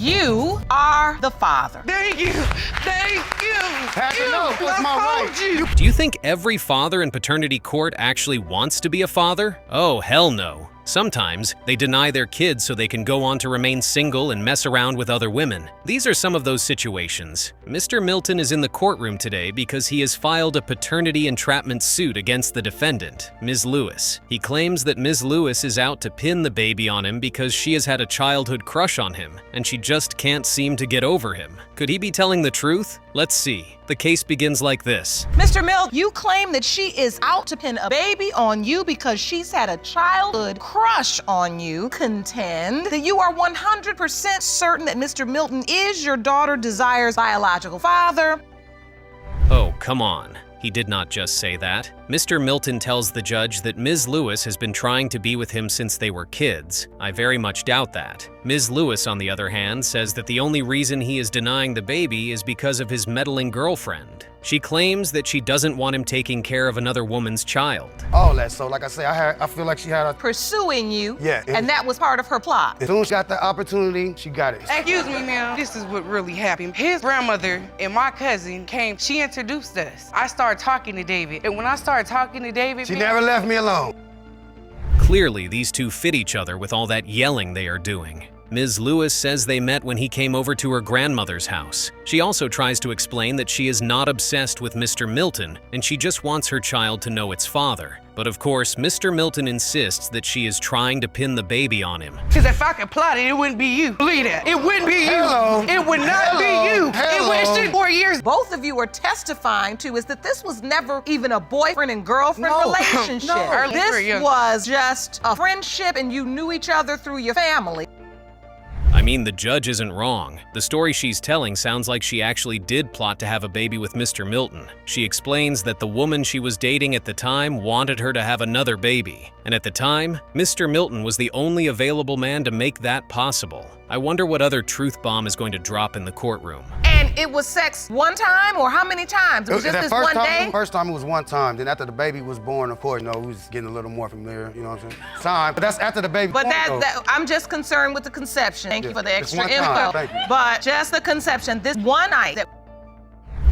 You are the father. Thank you. Thank you. Had to know. What's my right? Do you think every father in paternity court actually wants to be a father? Oh, hell no. Sometimes, they deny their kids so they can go on to remain single and mess around with other women. These are some of those situations. Mr. Milton is in the courtroom today because he has filed a paternity entrapment suit against the defendant, Ms. Lewis. He claims that Ms. Lewis is out to pin the baby on him because she has had a childhood crush on him, and she just can't seem to get over him. Could he be telling the truth? Let's see. The case begins like this. Mr. Milton, you claim that she is out to pin a baby on you because she's had a childhood crush on you. Contend that you are 100% certain that Mr. Milton is your daughter Desire's biological father. Oh, come on. He did not just say that. Mr. Milton tells the judge that Ms. Lewis has been trying to be with him since they were kids. I very much doubt that. Ms. Lewis, on the other hand, says that the only reason he is denying the baby is because of his meddling girlfriend. She claims that she doesn't want him taking care of another woman's child. All that. So, like I say, I feel like she had a... Pursuing you, Yeah. and that was part of her plot. As soon as she got the opportunity, she got it. Excuse me, ma'am. This is what really happened. His grandmother and my cousin came. She introduced us. I started talking to David. And when I started talking to David, She ma'am, never left me alone. Clearly, these two fit each other with all that yelling they are doing. Ms. Lewis says they met when he came over to her grandmother's house. She also tries to explain that she is not obsessed with Mr. Milton, and she just wants her child to know its father. But of course, Mr. Milton insists that she is trying to pin the baby on him. because if I could plot it, it wouldn't be you. Believe that. It wouldn't be you. Hello. It would not be you. Hello. It was 4 years. Both of you are testifying to is that this was never even a boyfriend and girlfriend No. relationship. No. Early This career. was just a friendship and you knew each other through your family. I mean, the judge isn't wrong. The story she's telling sounds like she actually did plot to have a baby with Mr. Milton. She explains that the woman she was dating at the time wanted her to have another baby. And at the time, Mr. Milton was the only available man to make that possible. I wonder what other truth bomb is going to drop in the courtroom. And it was sex one time or how many times? It was just That this first one time, day? First time it was one time. Then after the baby was born, of course, we was getting a little more familiar, you know what I'm saying? Time, but that's after the baby But born, though. I'm just concerned with the conception. Thank you for the Just extra one time. info. Thank you. But just the conception, this one night that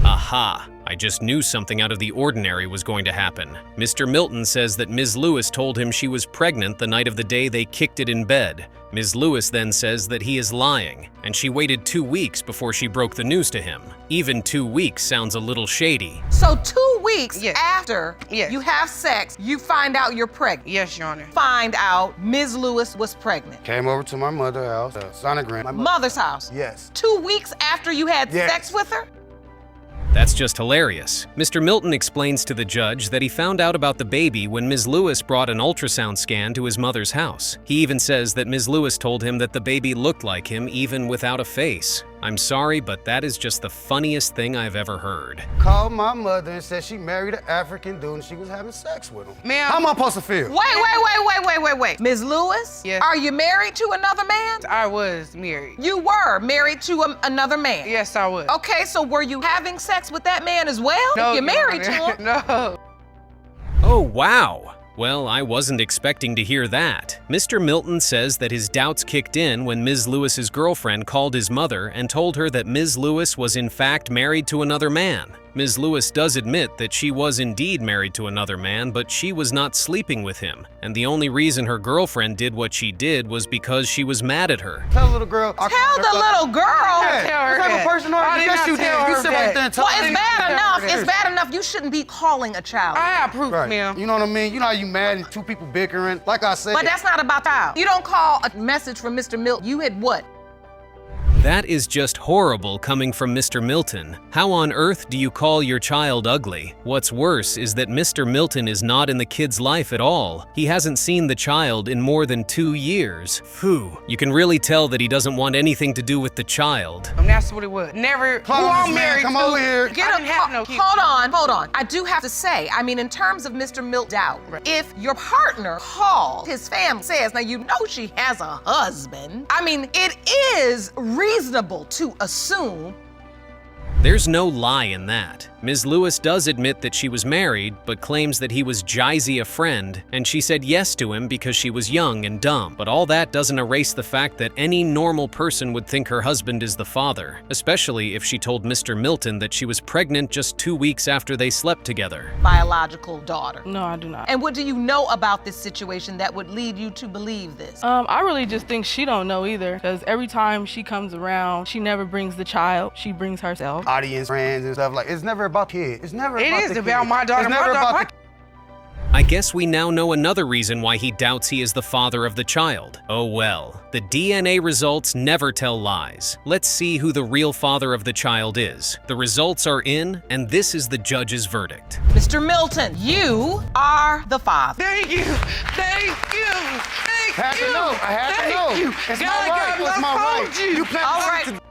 Aha! I just knew something out of the ordinary was going to happen. Mr. Milton says that Ms. Lewis told him she was pregnant the night of the day they kicked it in bed. Ms. Lewis then says that he is lying, and she waited 2 weeks before she broke the news to him. Even 2 weeks sounds a little shady. So 2 weeks Yes. after Yes. you have sex, you find out you're pregnant. Yes, Your Honor. Find out Ms. Lewis was pregnant. Came over to my mother's house, sonogram. My Mother's house. Yes. 2 weeks after you had Yes. sex with her? That's just hilarious. Mr. Milton explains to the judge that he found out about the baby when Ms. Lewis brought an ultrasound scan to his mother's house. He even says that Ms. Lewis told him that the baby looked like him even without a face. I'm sorry, but that is just the funniest thing I've ever heard. Called my mother and said she married an African dude and she was having sex with him. Ma'am. How am I supposed to feel? Wait. Ms. Lewis? Yes. Are you married to another man? I was married. You were married to another man? Yes, I was. Okay, so were you having sex with that man as well? No, If you're Your married to Honor. him? No. Oh, wow! Well, I wasn't expecting to hear that. Mr. Milton says that his doubts kicked in when Ms. Lewis's girlfriend called his mother and told her that Ms. Lewis was in fact married to another man. Ms. Lewis does admit that she was indeed married to another man, but she was not sleeping with him, and the only reason her girlfriend did what she did was because she was mad at her. Tell the little girl. Tell the little girl. Yeah, tell her what type that. of person are I you? did Yes, not you tell did. You her sit right that. there and tell Well, her. it's bad enough. that. It's bad enough. You shouldn't be calling a child. I have proof, Right. ma'am. You know what I mean? You know how you mad and two people bickering? Like I said. But that's not about child. You don't call a message from Mr. Milton. You had what? That is just horrible coming from Mr. Milton. How on earth do you call your child ugly? What's worse is that Mr. Milton is not in the kid's life at all. He hasn't seen the child in more than 2 years. Phew, you can really tell that he doesn't want anything to do with the child. And that's what it was. Never. Close, who I'm man. married Come to. over here. I didn't have no kids. Hold on. I do have to say, I mean, in terms of Mr. Milton's doubt, if your partner calls, his family says, now you know she has a husband. I mean, it is reasonable to assume. There's no lie in that. Ms. Lewis does admit that she was married, but claims that he was jizzy a friend, and she said yes to him because she was young and dumb. But all that doesn't erase the fact that any normal person would think her husband is the father, especially if she told Mr. Milton that she was pregnant just 2 weeks after they slept together. Biological daughter. No, I do not. And what do you know about this situation that would lead you to believe this? I really just think she don't know either, because every time she comes around, she never brings the child, she brings herself. Audience, friends, and stuff like. It's never about kids. It's never. It about is the about kid. my daughter. It's My never daughter- about the. I guess we now know another reason why he doubts he is the father of the child. Oh well, the DNA results never tell lies. Let's see who the real father of the child is. The results are in, and this is the judge's verdict. Mr. Milton, you are the father. Thank you. Thank you. Thank I had you. to know. I had to Thank know. you. It's God, my right. God, It's my I right. told you. You planted All the right. seed to-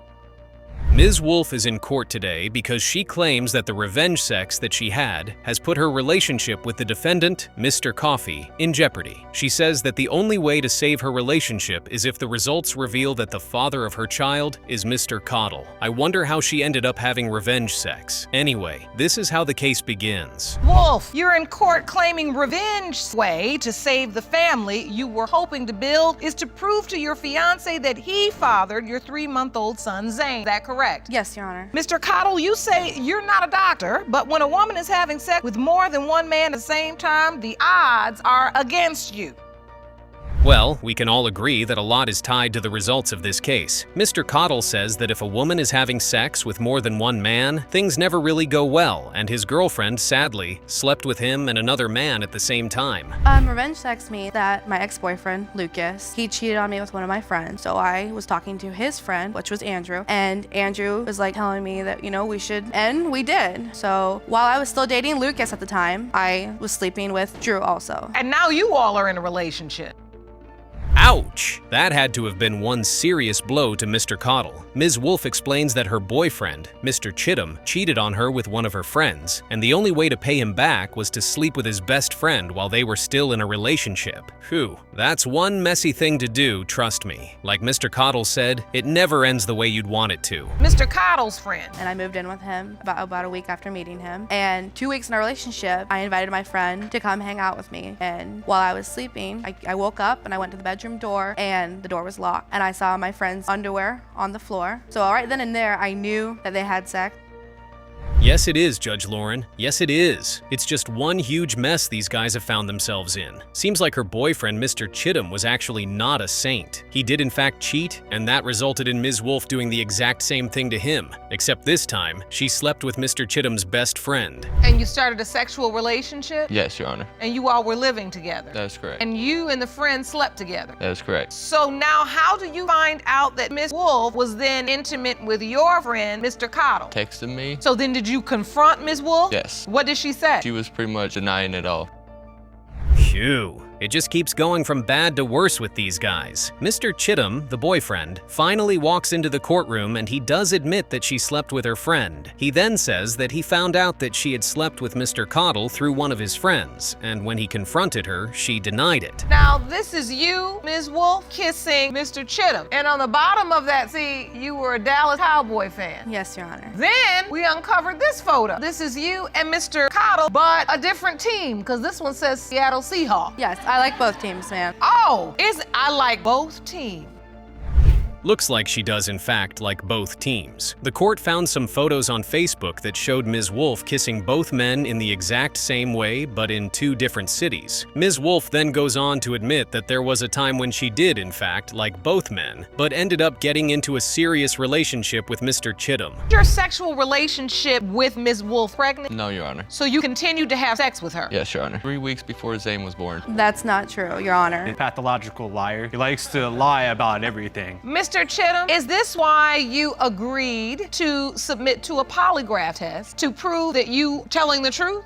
Ms. Wolf is in court today because she claims that the revenge sex that she had has put her relationship with the defendant, Mr. Coffee, in jeopardy. She says that the only way to save her relationship is if the results reveal that the father of her child is Mr. Coddle. I wonder how she ended up having revenge sex. Anyway, this is how the case begins. Wolf, you're in court claiming revenge way to save the family you were hoping to build is to prove to your fiance that he fathered your 3-month-old son, Zane. Is that correct? Yes, Your Honor. Mr. Coddle, you say you're not a doctor, but when a woman is having sex with more than one man at the same time, the odds are against you. Well, we can all agree that a lot is tied to the results of this case. Mr. Coddle says that if a woman is having sex with more than one man, things never really go well, and his girlfriend, sadly, slept with him and another man at the same time. Revenge sex means that my ex-boyfriend, Lucas, he cheated on me with one of my friends. So I was talking to his friend, which was Andrew, and Andrew was like telling me that, we should end. We did. So while I was still dating Lucas at the time, I was sleeping with Drew also. And now you all are in a relationship. Ouch! That had to have been one serious blow to Mr. Coddle. Ms. Wolf explains that her boyfriend, Mr. Chittum, cheated on her with one of her friends, and the only way to pay him back was to sleep with his best friend while they were still in a relationship. Phew, that's one messy thing to do, trust me. Like Mr. Coddle said, it never ends the way you'd want it to. Mr. Coddle's friend. And I moved in with him about a week after meeting him. And 2 weeks in our relationship, I invited my friend to come hang out with me. And while I was sleeping, I woke up and I went to the bedroom door and the door was locked. And I saw my friend's underwear on the floor. So right then and there, I knew that they had sex. Yes, it is, Judge Lauren. Yes, it is. It's just one huge mess these guys have found themselves in. Seems like her boyfriend, Mr. Chittum, was actually not a saint. He did in fact cheat, and that resulted in Ms. Wolf doing the exact same thing to him. Except this time, she slept with Mr. Chittum's best friend. And you started a sexual relationship? Yes, Your Honor. And you all were living together? That is correct. And you and the friend slept together? That is correct. So now how do you find out that Miss Wolf was then intimate with your friend, Mr. Coddle? Texted me. So then did you confront Miss Wolf? Yes. What did she say? She was pretty much denying it all. Phew. It just keeps going from bad to worse with these guys. Mr. Chittum, the boyfriend, finally walks into the courtroom and he does admit that she slept with her friend. He then says that he found out that she had slept with Mr. Coddle through one of his friends, and when he confronted her, she denied it. Now, this is you, Ms. Wolf, kissing Mr. Chittum. And on the bottom of that seat, you were a Dallas Cowboy fan. Yes, Your Honor. Then we uncovered this photo. This is you and Mr. Coddle, but a different team, because this one says Seattle Seahawks. Yes, I like both teams, man. Oh, I like both teams. Looks like she does in fact like both teams. The court found some photos on Facebook that showed Ms. Wolf kissing both men in the exact same way, but in 2 different cities. Ms. Wolf then goes on to admit that there was a time when she did in fact like both men, but ended up getting into a serious relationship with Mr. Chittum. Your sexual relationship with Ms. Wolf pregnant? No, Your Honor. So you continued to have sex with her? Yes, Your Honor. 3 weeks before Zane was born. That's not true, Your Honor. A pathological liar. He likes to lie about everything. Mr. Chittum, is this why you agreed to submit to a polygraph test to prove that you telling the truth?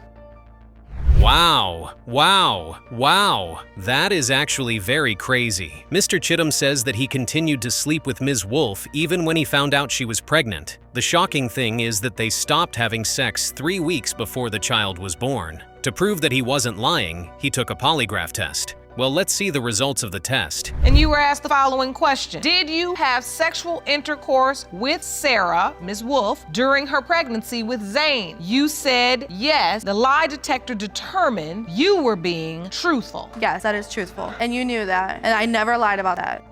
Wow, wow, wow. That is actually very crazy. Mr. Chittum says that he continued to sleep with Ms. Wolf even when he found out she was pregnant. The shocking thing is that they stopped having sex 3 weeks before the child was born. To prove that he wasn't lying, he took a polygraph test. Well, let's see the results of the test. And you were asked the following question. Did you have sexual intercourse with Sarah, Ms. Wolf, during her pregnancy with Zane? You said yes. The lie detector determined you were being truthful. Yes, that is truthful. And you knew that. And I never lied about that.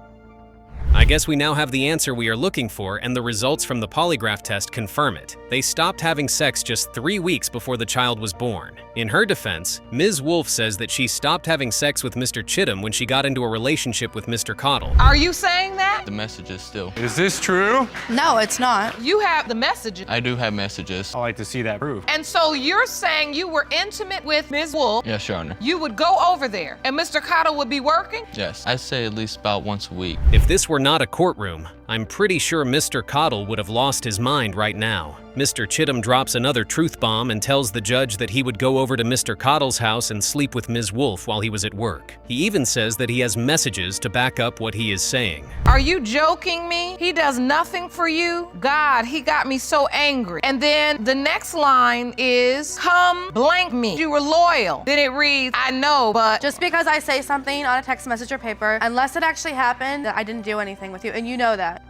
I guess we now have the answer we are looking for, and the results from the polygraph test confirm it. They stopped having sex just 3 weeks before the child was born. In her defense, Ms. Wolf says that she stopped having sex with Mr. Chittum when she got into a relationship with Mr. Cottle. Are you saying that? The messages still. Is this true? No, it's not. You have the messages. I do have messages. I like to see that proof. And so you're saying you were intimate with Ms. Wolf. Yes, Your Honor. You would go over there and Mr. Cottle would be working? Yes. I'd say at least about once a week. If this were not a courtroom, I'm pretty sure Mr. Cottle would have lost his mind right now. Mr. Chittum drops another truth bomb and tells the judge that he would go over to Mr. Cottle's house and sleep with Ms. Wolf while he was at work. He even says that he has messages to back up what he is saying. Are you joking me? He does nothing for you? God, he got me so angry. And then the next line is, come blank me. You were loyal. Then it reads, I know, but Just because I say something on a text message or paper, unless it actually happened, I didn't do anything with you, and you know that.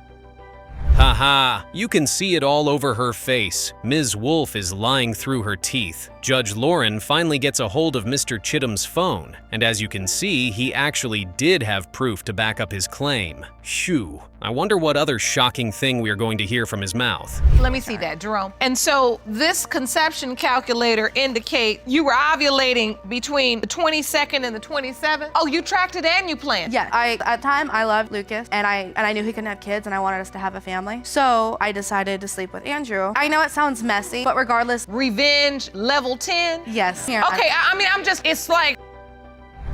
Haha, you can see it all over her face. Ms. Wolf is lying through her teeth. Judge Lauren finally gets a hold of Mr. Chittum's phone, and as you can see, he actually did have proof to back up his claim. Phew, I wonder what other shocking thing we are going to hear from his mouth. let me see that, Jerome. And so this conception calculator indicate you were ovulating between the 22nd and the 27th? Oh, you tracked it and you planned? Yeah, at the time I loved Lucas, and I knew he couldn't have kids, and I wanted us to have a family. So I decided to sleep with Andrew. I know it sounds messy, but regardless, Revenge level 10? yes. Okay, I mean, it's like,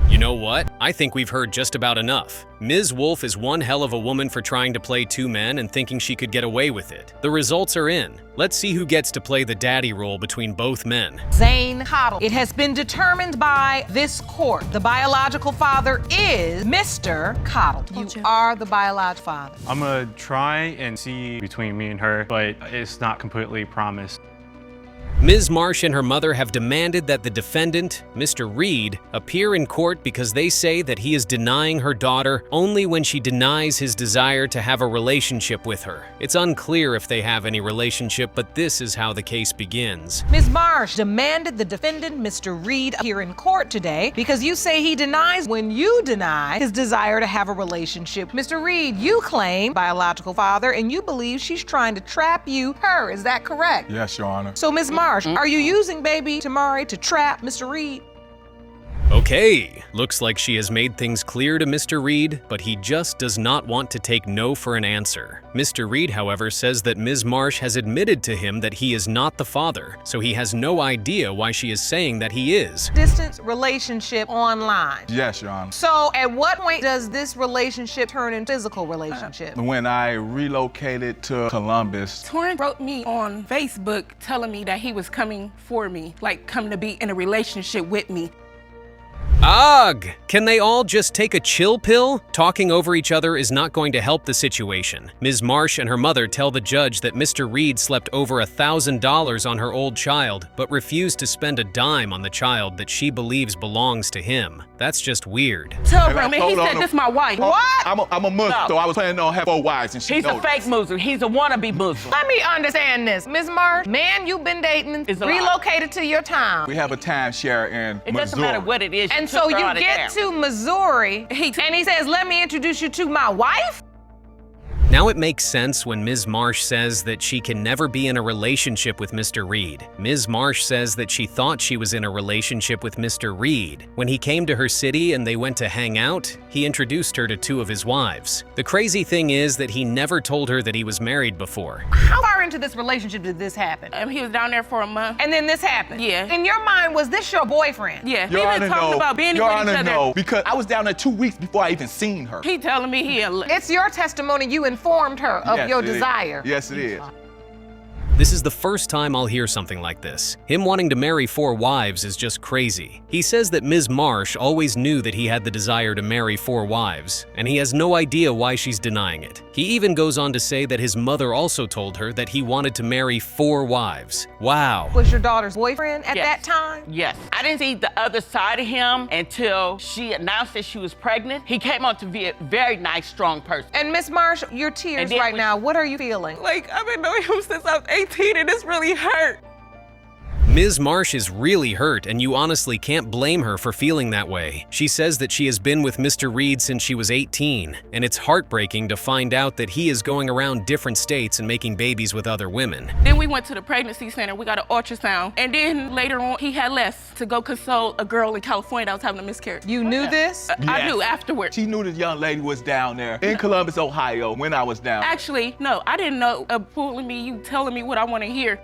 You know what? I think we've heard just about enough. Ms. Wolf is one hell of a woman for trying to play two men and thinking she could get away with it. The results are in. Let's see who gets to play the daddy role between both men. Zane Cottle. It has been determined by this court. The biological father is Mr. Cottle. You are the biological father. I'm gonna try and see between me and her, but it's not completely promised. Ms. Marsh and her mother have demanded that the defendant, Mr. Reed, appear in court because they say that he is denying her daughter only when she denies his desire to have a relationship with her. It's unclear if they have any relationship, but this is how the case begins. Ms. Marsh demanded the defendant, Mr. Reed, appear in court today because you say he denies when you deny his desire to have a relationship. Mr. Reed, you claim biological father and you believe she's trying to trap her. Is that correct? Yes, Your Honor. So, Ms. Marsh, are you using baby Tamari to trap Mr. Reed? Okay, looks like she has made things clear to Mr. Reed, but he just does not want to take no for an answer. Mr. Reed, however, says that Ms. Marsh has admitted to him that he is not the father, so he has no idea why she is saying that he is. Distance relationship online. Yes, Your Honor. So at what point does this relationship turn into physical relationship? When I relocated to Columbus, Torrin wrote me on Facebook telling me that he was coming for me, like coming to be in a relationship with me. Ugh! Can they all just take a chill pill? Talking over each other is not going to help the situation. Ms. Marsh and her mother tell the judge that Mr. Reed slept over $1,000 on her old child, but refused to spend a dime on the child that she believes belongs to him. That's just weird. Tell And I him, and he told her said, on this my wife. What? I'm a Muslim, No. so I was planning on having 4 wives, and she He's a knows fake Muslim. He's a wannabe Muslim. Let me understand this. Ms. Marsh, man you've been dating, Is a lie. relocated to your town. We have a timeshare in It Missouri. doesn't matter what it is. And took so her you out of get town. to Missouri, and he says, let me introduce you to my wife? Now it makes sense when Ms. Marsh says that she can never be in a relationship with Mr. Reed. Ms. Marsh says that she thought she was in a relationship with Mr. Reed. When he came to her city and they went to hang out, he introduced her to 2 of his wives. The crazy thing is that he never told her that he was married before. How far into this relationship did this happen? He was down there for a month. And then this happened? Yeah. In your mind, was this your boyfriend? Yeah, Your we Honor, been talking no. about being Your with Honor, each other. no, because I was down there 2 weeks before I even seen her. He telling me he It's your testimony you informed her of Yes, your it is. desire. Yes, it is. This is the first time I'll hear something like this. Him wanting to marry 4 wives is just crazy. He says that Ms. Marsh always knew that he had the desire to marry 4 wives, and he has no idea why she's denying it. He even goes on to say that his mother also told her that he wanted to marry 4 wives. Wow. Was your daughter's boyfriend at Yes. that time? Yes. I didn't see the other side of him until she announced that she was pregnant. He came out to be a very nice, strong person. And Miss Marsh, your tears And then right when- now, what are you feeling? Like, I've been knowing him since I was 18 and it's really hurt. Ms. Marsh is really hurt, and you honestly can't blame her for feeling that way. She says that she has been with Mr. Reed since she was 18, and it's heartbreaking to find out that he is going around different states and making babies with other women. Then we went to the pregnancy center, we got an ultrasound, and then later on, he had left to go console a girl in California that was having a miscarriage. You knew this? I Yes. knew afterwards. She knew this young lady was down there in Columbus, Ohio, when I was down. Actually, no, I didn't know of pulling me, you telling me what I want to hear.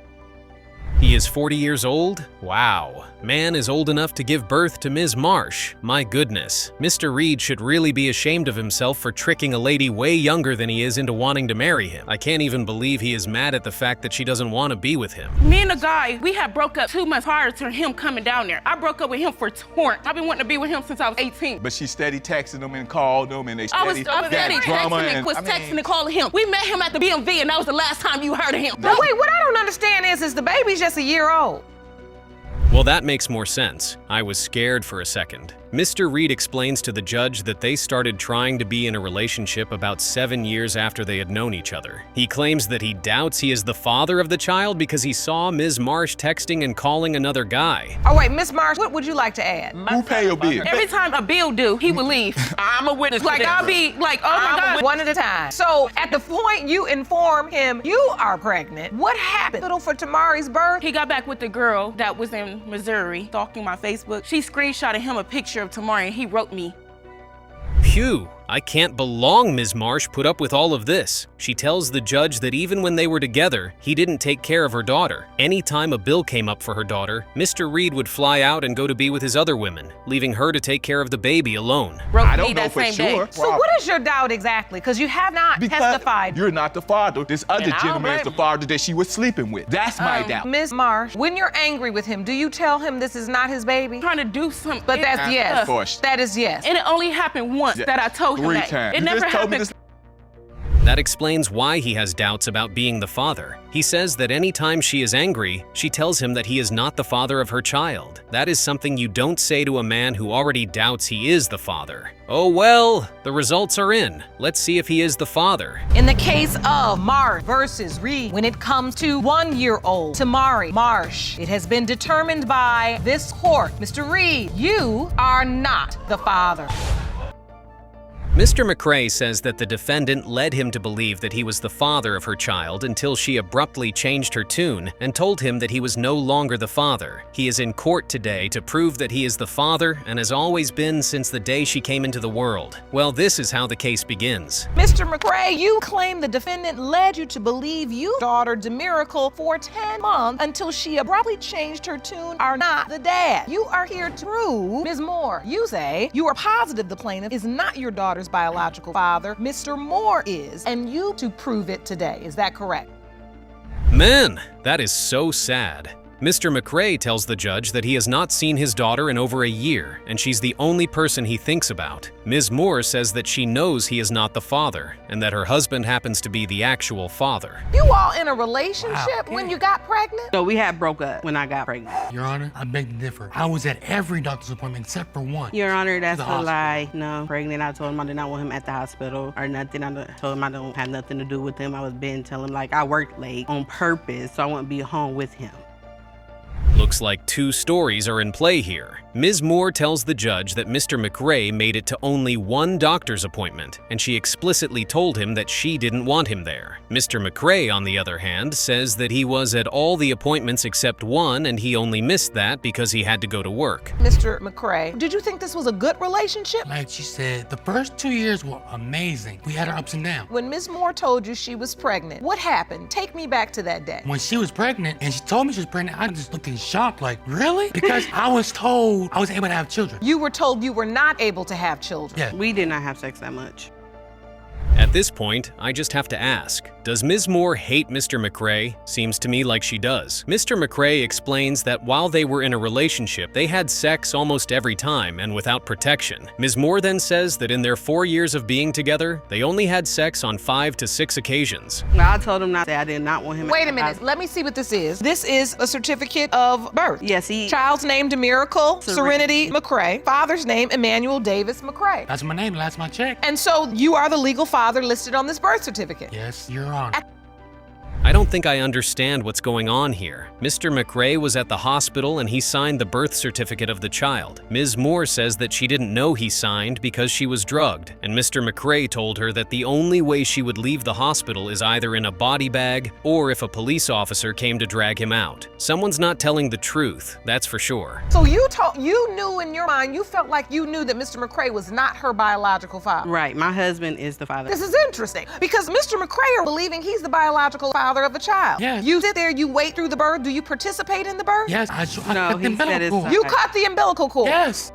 He is 40 years old? Wow. Man is old enough to give birth to Ms. Marsh. My goodness. Mr. Reed should really be ashamed of himself for tricking a lady way younger than he is into wanting to marry him. I can't even believe he is mad at the fact that she doesn't want to be with him. Me and the guy, we had broke up 2 months prior to him coming down there. I broke up with him for torrent. I've been wanting to be with him since I was 18. But she steady texting them and called them, and they I was steady steady got drama. texting and was texting and calling him. We met him at the BMV and that was the last time you heard of him. But wait, what I don't understand is the baby's just a year old. Well, that makes more sense. I was scared for a second. Mr. Reed explains to the judge that they started trying to be in a relationship about 7 years after they had known each other. He claims that he doubts he is the father of the child because he saw Ms. Marsh texting and calling another guy. Oh wait, Miss Marsh, what would you like to add? Who pay your bill? Every time a bill due, he would leave. I'm a witness to Like, this. I'll be like, oh my God. One at a time. So at the point you inform him you are pregnant, what happened? Little for Tamari's birth? He got back with the girl that was in Missouri, stalking my Facebook. She screenshotted him a picture of Tamari and he wrote me. Phew, I can't belong Ms. Marsh put up with all of this. She tells the judge that even when they were together, he didn't take care of her daughter. Anytime a bill came up for her daughter, Mr. Reed would fly out and go to be with his other women, leaving her to take care of the baby alone. Wrote I me don't know that for same sure. day. So what is your doubt exactly? Because you have not Because testified. you're not the father. This other And I don't gentleman is the blame you. father that she was sleeping with. That's my doubt. Ms. Marsh, when you're angry with him, do you tell him this is not his baby? Trying to do something. But that's yes. Of course. That is yes. And it only happened once Yeah. that I told him 3 that. times. It You never just told me happened. this. That explains why he has doubts about being the father. He says that anytime she is angry, she tells him that he is not the father of her child. That is something you don't say to a man who already doubts he is the father. Oh well, the results are in. Let's see if he is the father. In the case of Marsh versus Reed, when it comes to 1-year-old Tamari Marsh, it has been determined by this court. Mr. Reed, you are not the father. Mr. McRae says that the defendant led him to believe that he was the father of her child until she abruptly changed her tune and told him that he was no longer the father. He is in court today to prove that he is the father and has always been since the day she came into the world. Well, this is how the case begins. Mr. McRae, you claim the defendant led you to believe you daughter Demiracle for 10 months until she abruptly changed her tune are not the dad. You are here to prove, Ms. Moore, you say you are positive the plaintiff is not your daughter's biological father. Mr. Moore is, and you to prove it today. Is that correct? Man, that is so sad. Mr. McRae tells the judge that he has not seen his daughter in over a year, and she's the only person he thinks about. Ms. Moore says that she knows he is not the father, and that her husband happens to be the actual father. You all in a relationship when you got pregnant? No, we had broke up when I got pregnant. Your Honor, I beg to differ. I was at every doctor's appointment except for one. Your Honor, that's The a lie. No, pregnant. I told him I did not want him at the hospital or nothing. I told him I don't have nothing to do with him. I was been telling him like I worked late on purpose so I wouldn't be home with him. Looks like 2 stories are in play here. Ms. Moore tells the judge that Mr. McRae made it to only 1 doctor's appointment, and she explicitly told him that she didn't want him there. Mr. McRae, on the other hand, says that he was at all the appointments except 1, and he only missed that because he had to go to work. Mr. McRae, did you think this was a good relationship? Like she said, the first 2 years were amazing. We had our ups and downs. When Ms. Moore told you she was pregnant, what happened? Take me back to that day. When she was pregnant and she told me she was pregnant, I just looked in shock like, really? Because I was told I was able to have children. You were told you were not able to have children. Yeah. We did not have sex that much. At this point, I just have to ask, Does Ms. Moore hate Mr. McRae? Seems to me like she does. Mr. McRae explains that while they were in a relationship, they had sex almost every time and without protection. Ms. Moore then says that in their 4 years of being together, they only had sex on 5 to 6 occasions. I told him not that I did not want him. Wait a minute, let me see what this is. This is a certificate of birth. Yes, Child's name, Demiracle Serenity McRae. Father's name, Emmanuel Davis McRae. That's my name, that's my check. And so you are the legal father listed on this birth certificate. Yes, Your Honor. I don't think I understand what's going on here. Mr. McRae was at the hospital and he signed the birth certificate of the child. Ms. Moore says that she didn't know he signed because she was drugged, and Mr. McRae told her that the only way she would leave the hospital is either in a body bag or if a police officer came to drag him out. Someone's not telling the truth, that's for sure. So you knew in your mind, you felt like you knew that Mr. McRae was not her biological father. Right, my husband is the father. This is interesting because Mr. McRae are believing he's the biological father of a child. Yes. You sit there, you wait through the birth. Do you participate in the birth? Yes, I No, cut the he said umbilical it's cord. You cut the umbilical cord. Yes.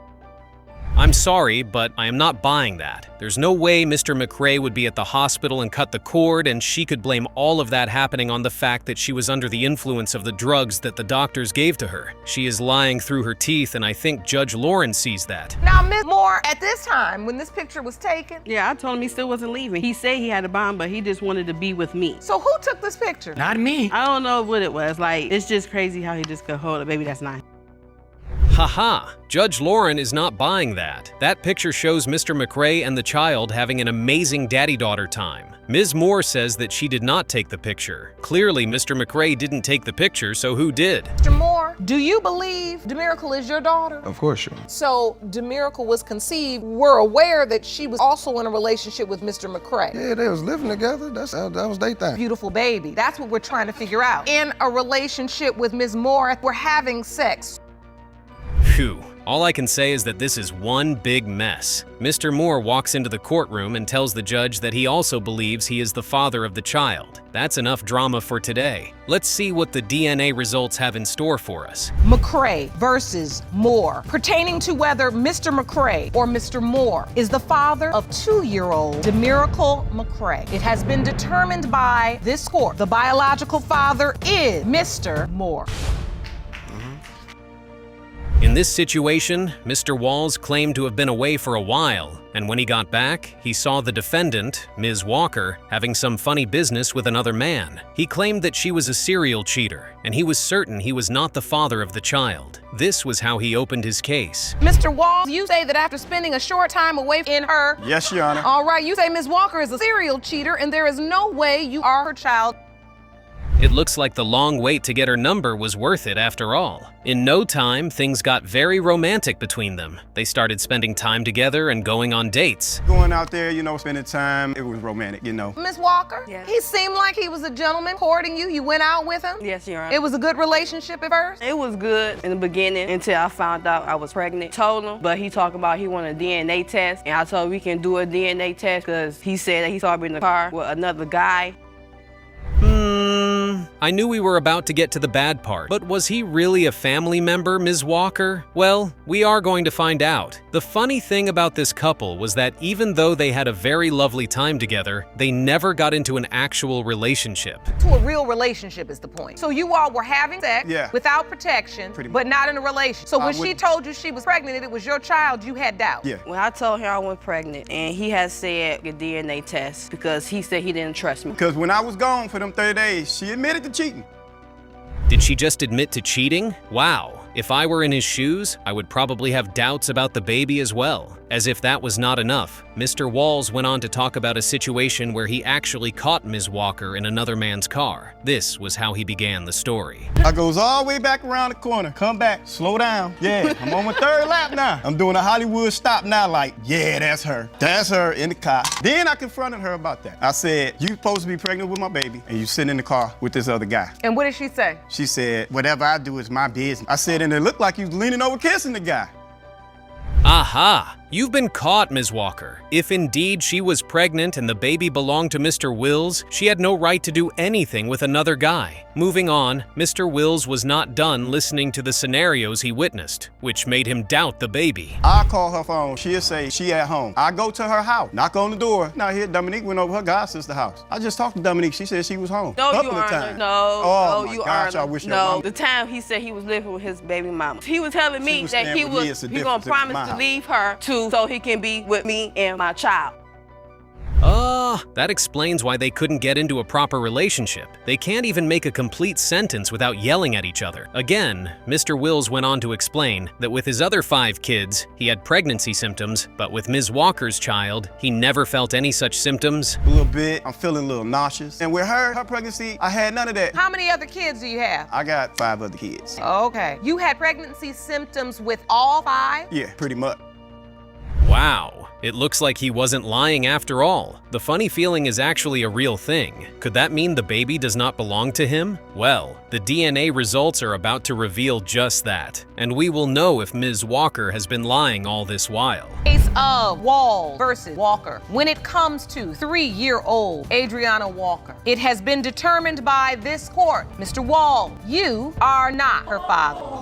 I'm sorry, but I am not buying that. There's no way Mr. McRae would be at the hospital and cut the cord, and she could blame all of that happening on the fact that she was under the influence of the drugs that the doctors gave to her. She is lying through her teeth, and I think Judge Lauren sees that. Now, Ms. Moore, at this time, when this picture was taken, Yeah, I told him he still wasn't leaving. He said he had a bond, but he just wanted to be with me. so who took this picture? Not me. I don't know what it was. Like, it's just crazy how he just could hold a baby that's not him. Haha, Judge Lauren is not buying that. That picture shows Mr. McRae and the child having an amazing daddy-daughter time. Ms. Moore says that she did not take the picture. Clearly, Mr. McRae didn't take the picture, so who did? Mr. Moore, do you believe Demiracle is your daughter? Of course, Your Honor. So Demiracle was conceived. We're aware that she was also in a relationship with Mr. McRae. Yeah, they was living together. That was their thing. Beautiful baby. That's what we're trying to figure out. In a relationship with Ms. Moore, we're having sex. Phew. All I can say is that this is one big mess. Mr. Moore walks into the courtroom and tells the judge that he also believes he is the father of the child. That's enough drama for today. Let's see what the DNA results have in store for us. McRae versus Moore, pertaining to whether Mr. McRae or Mr. Moore is the father of 2-year-old Demiracle McRae. It has been determined by this court. The biological father is Mr. Moore. In this situation, Mr. Walls claimed to have been away for a while, and when he got back, he saw the defendant, Ms. Walker, having some funny business with another man. He claimed that she was a serial cheater, and he was certain he was not the father of the child. This was how he opened his case. Mr. Walls, you say that after spending a short time away in her... Yes, Your Honor. All right, you say Ms. Walker is a serial cheater, and there is no way you are her child. It looks like the long wait to get her number was worth it after all. In no time, things got very romantic between them. They started spending time together and going on dates. Going out there, spending time, it was romantic, Ms. Walker? Yes. He seemed like he was a gentleman courting you. You went out with him? Yes, Your Honor. It was a good relationship at first? It was good in the beginning until I found out I was pregnant. Told him, but he talked about he wanted a DNA test, and I told him we can do a DNA test because he said that he saw me in the car with another guy. I knew we were about to get to the bad part, but was he really a family member, Ms. Walker? Well, we are going to find out. The funny thing about this couple was that even though they had a very lovely time together, they never got into an actual relationship. To a real relationship is the point. So you all were having sex without protection, Pretty much. but not in a relationship. So when she told you she was pregnant and it was your child, you had doubt. Yeah. When I told him I was pregnant, and he had said a DNA test because he said he didn't trust me. Because when I was gone for them 30 days, she admitted to cheating. Did she just admit to cheating? Wow. If I were in his shoes, I would probably have doubts about the baby as well. As if that was not enough, Mr. Walls went on to talk about a situation where he actually caught Ms. Walker in another man's car. This was how he began the story. I goes all the way back around the corner, come back, slow down. Yeah, I'm on my 3rd lap now. I'm doing a Hollywood stop now like, yeah, that's her. That's her in the car. Then I confronted her about that. I said, you supposed to be pregnant with my baby, and you sitting in the car with this other guy. And what did she say? She said, whatever I do is my business. I said, and it looked like you was leaning over kissing the guy. Aha! You've been caught, Ms. Walker. If indeed she was pregnant and the baby belonged to Mr. Wills, she had no right to do anything with another guy. Moving on, Mr. Wills was not done listening to the scenarios he witnessed, which made him doubt the baby. I call her phone. She'll say she at home. I go to her house, knock on the door. Now here, Dominique went over her god sister's house. I just talked to Dominique. She said she was home. No, Couple you of aren't. times. No, Oh, no, my you gosh, aren't. I wish your No, mama- the time he said he was living with his baby mama. He was telling me was that staying he with me. was It's a he gonna difference. It was promise my to house. leave her so he can be with me and my child. That explains why they couldn't get into a proper relationship. They can't even make a complete sentence without yelling at each other. Again, Mr. Wills went on to explain that with his other 5 kids, he had pregnancy symptoms, but with Ms. Walker's child, he never felt any such symptoms. A little bit. I'm feeling a little nauseous. And with her pregnancy, I had none of that. How many other kids do you have? I got 5 other kids. Okay. You had pregnancy symptoms with all 5? Yeah, pretty much. Wow, it looks like he wasn't lying after all. The funny feeling is actually a real thing. Could that mean the baby does not belong to him? Well, the DNA results are about to reveal just that, and we will know if Ms. Walker has been lying all this while. Case of Wall versus Walker. When it comes to 3-year-old Adriana Walker, it has been determined by this court, Mr. Wall, you are not her father.